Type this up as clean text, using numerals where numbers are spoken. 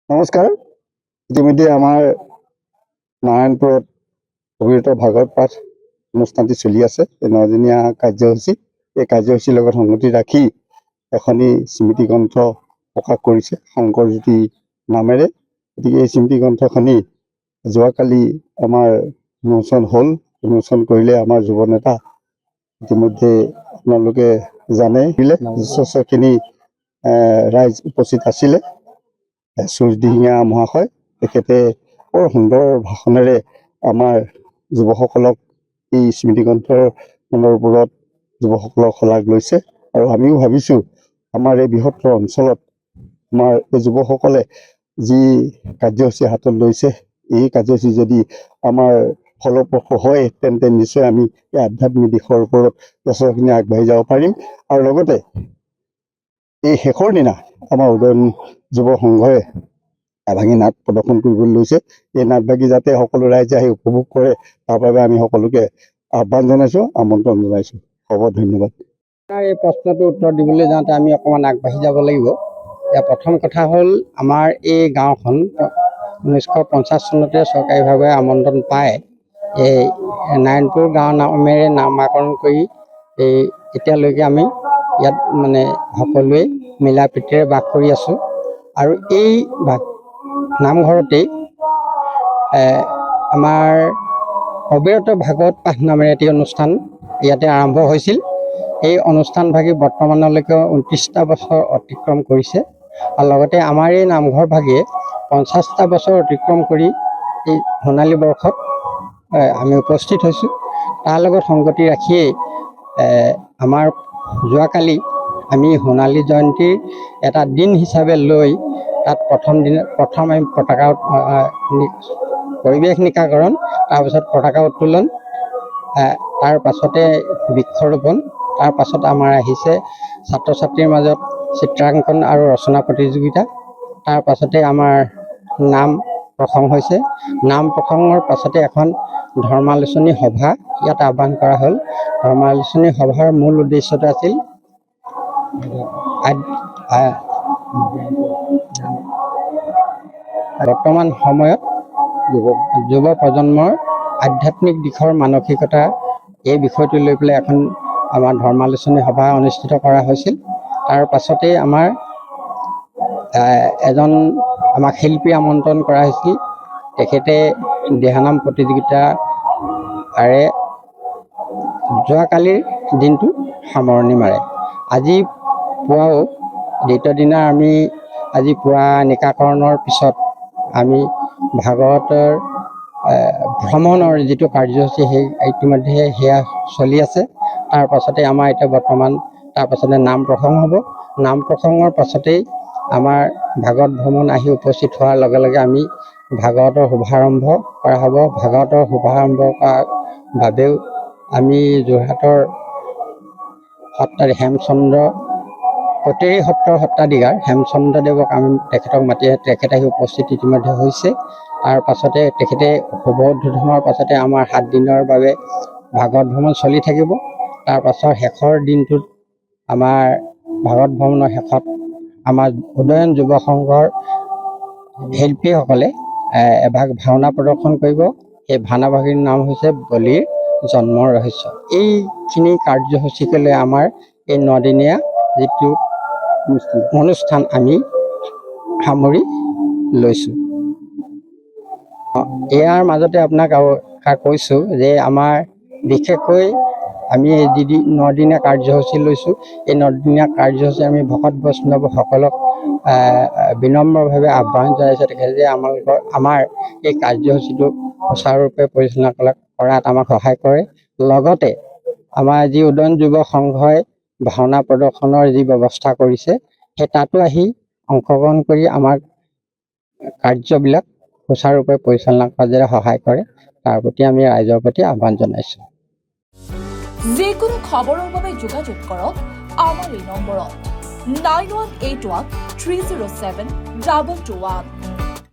নমস্কাৰ। ইতিমধ্যে আমাৰ নাৰায়ণপুৰত অবিৰত ভাগৱত পাঠ অনুষ্ঠানটি চলি আছে। এই 9দিনীয়া কাৰ্যসূচী, এই কাৰ্যসূচীৰ লগত সংগতি ৰাখি এখনি স্মৃতি গ্ৰন্থ প্ৰকাশ কৰিছে শংকৰজ্যোতি নামেৰে। গতিকে এই স্মৃতি গ্ৰন্থখনি যোৱাকালি আমাৰ উন্মোচন হ'ল। উন্মোচন কৰিলে আমাৰ যুৱ নেতা ইতিমধ্যে আপোনালোকে জানে যথেষ্টখিনি ৰাইজ উপস্থিত আছিলে। সূৰ্যদিহিঙীয়া মহাশয় তেখেতে বৰ সুন্দৰ ভাষণেৰে আমাৰ যুৱসকলক এই স্মৃতিগ্ৰন্থখনৰ ওপৰত যুৱসকলক শলাগ লৈছে। আৰু আমিও ভাবিছোঁ আমাৰ এই বৃহত্তৰ অঞ্চলত আমাৰ এই যুৱসকলে যি কাৰ্যসূচী হাতত লৈছে, এই কাৰ্যসূচী যদি আমাৰ ফলপ্ৰসূ হয় তেন্তে নিশ্চয় আমি এই আধ্যাত্মিক দিশৰ ওপৰত যথেষ্টখিনি আগবাঢ়ি যাব পাৰিম। আৰু লগতে এই শেষৰ দিনা আমাৰ উদয়ন যুৱ সংঘই এভাগী নাট প্ৰদৰ্শন কৰিবলৈ লৈছে। এই নাটভাগী যাতে সকলো ৰাইজে আহি উপভোগ কৰে তাৰ বাবে আমি সকলোকে আহ্বান জনাইছোঁ, আমন্ত্ৰণ জনাইছোঁ। হ'ব, ধন্যবাদ। এই প্ৰশ্নটো উত্তৰ দিবলৈ যাওঁতে আমি অকণমান আগবাঢ়ি যাব লাগিব। এতিয়া প্ৰথম কথা হ'ল, আমাৰ এই গাঁওখন 1950 চনতে চৰকাৰীভাৱে আমন্ত্ৰণ পায় এই নাৰায়ণপুৰ গাঁও নামেৰে নামাকৰণ কৰি এতিয়ালৈকে আমি ইয়াত সকলোৱে মিলা প্ৰীতিৰে বাস কৰি আছোঁ। আৰু এই নামঘৰতেই আমাৰ অবিৰত ভাগৱত পাঠ নামেৰে এটি অনুষ্ঠান ইয়াতে আৰম্ভ হৈছিল। এই অনুষ্ঠানভাগি বৰ্তমানলৈকে 29টা বছৰ অতিক্ৰম কৰিছে। আৰু লগতে আমাৰ এই নামঘৰভাগিয়ে 50টা বছৰ অতিক্ৰম কৰি এই সোণালী বৰ্ষত আমি উপস্থিত হৈছোঁ। তাৰ লগত সংগতি ৰাখিয়েই আমাৰ যোৱাকালি আমি সোণালী জয়ন্তীৰ এটা দিন হিচাপে লৈ তাত প্ৰথম আমি পতাকা পৰিৱেশ নিকাকৰণ, তাৰপিছত পতাকা উত্তোলন, তাৰ পাছতে বৃক্ষৰোপণ, তাৰ পাছত আমাৰ আহিছে ছাত্ৰ ছাত্ৰীৰ মাজত চিত্ৰাংকন আৰু ৰচনা প্ৰতিযোগিতা, তাৰ পাছতে আমাৰ নাম প্ৰসংগ হৈছে। নাম প্ৰসংগৰ পাছতে এখন ধৰ্মালোচনী সভা ইয়াত আহ্বান কৰা হ'ল। ধৰ্মালোচনী সভাৰ মূল উদ্দেশ্যটো আছিল বৰ্তমান সময়ত যুৱ প্ৰজন্মৰ আধ্যাত্মিক দিশৰ মানসিকতা, এই বিষয়টো লৈ পেলাই এখন আমাৰ ধৰ্মালোচনী সভা অনুষ্ঠিত কৰা হৈছিল। তাৰ পাছতেই আমাক শিল্পী আমন্ত্ৰণ কৰা হৈছিল। তেখেতে দিহানাম প্ৰতিযোগিতাৰে যোৱাকালিৰ দিনটো সামৰণি মাৰে। আজি পুৱাও দ্বিতীয় দিনা আজি পুৱা নিকাকৰণৰ পিছত আমি ভাগৱতৰ ভ্ৰমণৰ যিটো কাৰ্যসূচী সেই ইতিমধ্যে সেয়া চলি আছে। তাৰ পাছতে আমাৰ এতিয়া বৰ্তমান তাৰ পাছতে নাম প্ৰসংগ হ'ব। নাম প্ৰসংগৰ পাছতেই আমাৰ ভাগৱত ভ্ৰমণ আহি উপস্থিত হোৱাৰ লগে লগে আমি ভাগৱতৰ শুভাৰম্ভ কৰা হ'ব। ভাগৱতৰ শুভাৰম্ভ কৰাৰ বাবেও আমি যোৰহাটৰ কটেৰী সত্ৰৰ সত্ৰাধিকাৰ হেমচন্দ্ৰদেৱক তেখেতক মাতি তেখেত আহি উপস্থিত ইতিমধ্যে হৈছে। তাৰ পাছতে তেখেতে শুভ উদ্বোধনৰ পাছতে আমাৰ 7 দিনৰ বাবে ভাগৱত ভ্ৰমণ চলি থাকিব। তাৰ পাছৰ শেষৰ দিনটোত আমাৰ ভাগৱত ভ্ৰমণৰ শেষত আমাৰ উদয়ন যুৱ সংঘৰ শিল্পীসকলে এভাগ ভাওনা প্ৰদৰ্শন কৰিব। সেই ভাওনাভাগীৰ নাম হৈছে বলিৰ জন্মৰ ৰহস্য। এইখিনি কাৰ্যসূচীকে লৈ আমাৰ এই 9দিনীয়া যিটো অনুষ্ঠান আমি সামৰি লৈছোঁ। ইয়াৰ মাজতে আপোনাক কৈছোঁ যে আমাৰ বিশেষকৈ আমি এই 9দিনীয়া কাৰ্যসূচী লৈছোঁ। এই 9দিনীয়া কাৰ্যসূচী আমি ভকত বৈষ্ণৱসকলক বিনম্ৰভাৱে আহ্বান জনাইছোঁ তেখেতে যে আমাৰ এই কাৰ্যসূচীটো সুচাৰুৰূপে পৰিচালনা কৰাত আমাক সহায় কৰে। লগতে আমাৰ যি উদয়ন যুৱ সংঘই ভাওনা প্ৰদৰ্শনৰ যি ব্যৱস্থা কৰিছে, সেই তাতো আহি অংশগ্ৰহণ কৰি আমাৰ কাৰ্যবিলাক সুচাৰুৰূপে পৰিচালনা কৰাত যাতে সহায় কৰে, তাৰ প্ৰতি আমি ৰাইজৰ প্ৰতি আহ্বান জনাইছোঁ। যিকোনো খবৰৰ বাবে যোগাযোগ কৰক আমাৰ এই নম্বৰত 9181 307 221।